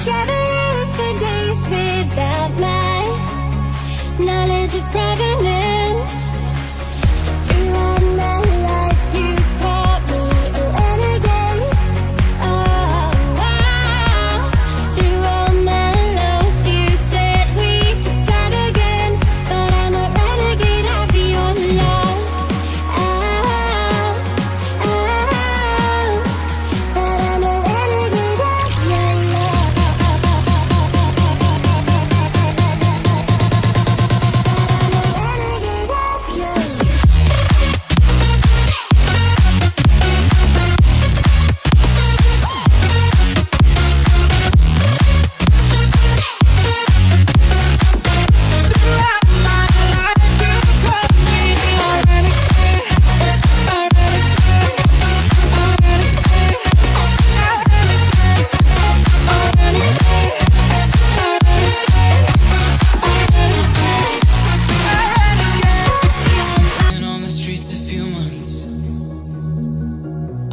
Traveling for days without my knowledge of provenance. Throughout my life you called me a renegade. Oh, oh. Through all my lows you said we could start again, but I'm a renegade of your love. Oh, oh. But I'm a renegade of your love.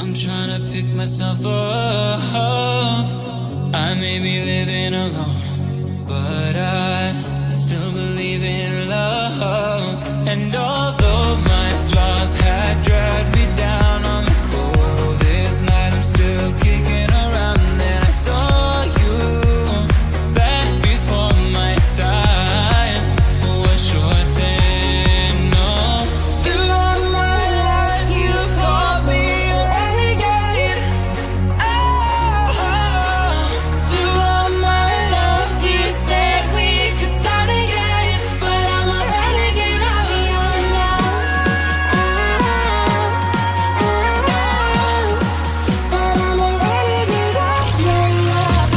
I'm trying to pick myself up. I may be living alone, but I still believe in love. And although my flaws had dragged me down on the coldest night, I'm still kicking around. Then I saw you back before my time was shortened. No, throughout my life you've called me a renegade. Oh, throughout my loves you said we could start again, but I'm a renegade of your love. But I'm a renegade of your love.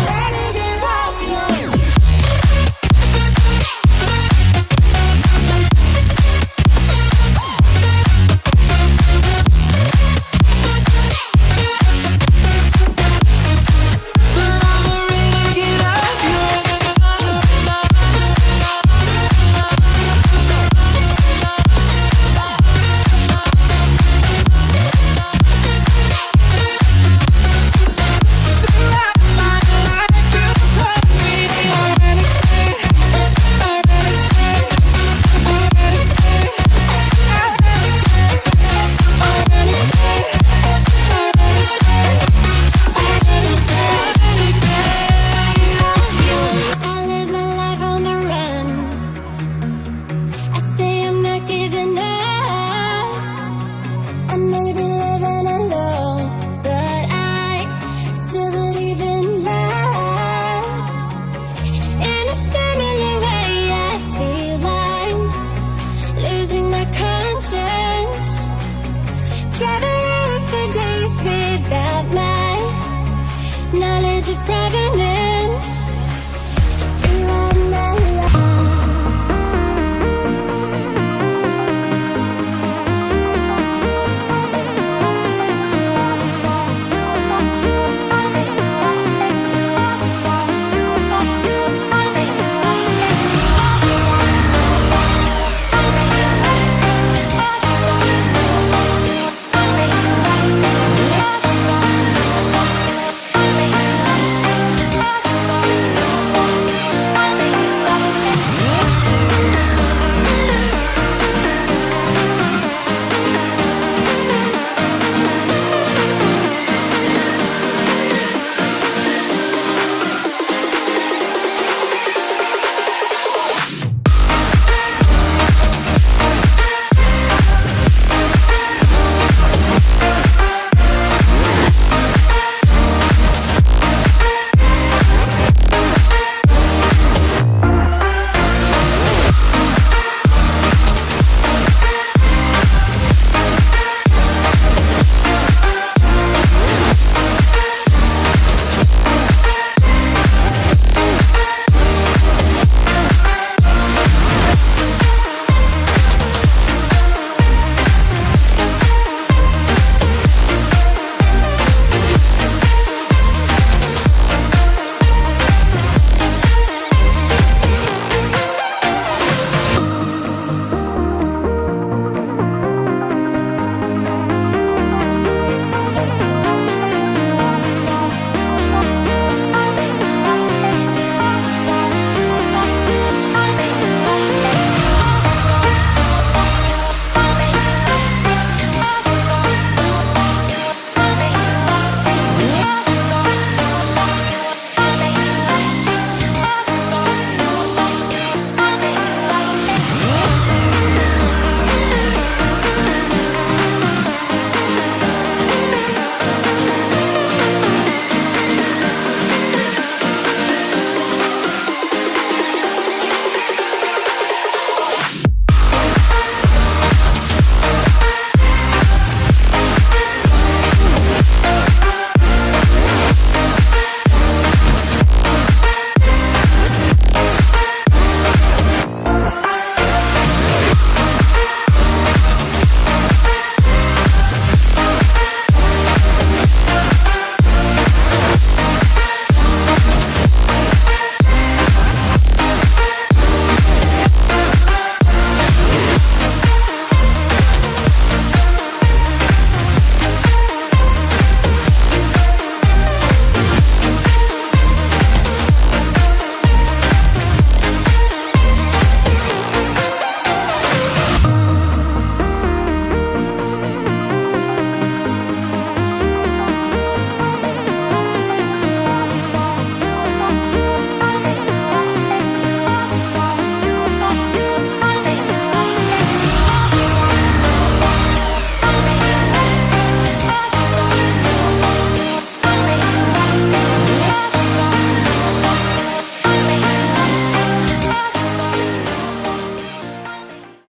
Renegade of your love. I live my life on the run. I say I'm not giving up. I may be living alone, but I still believe in love. In a similar way, I feel I'm losing my conscience. Traveling for days without my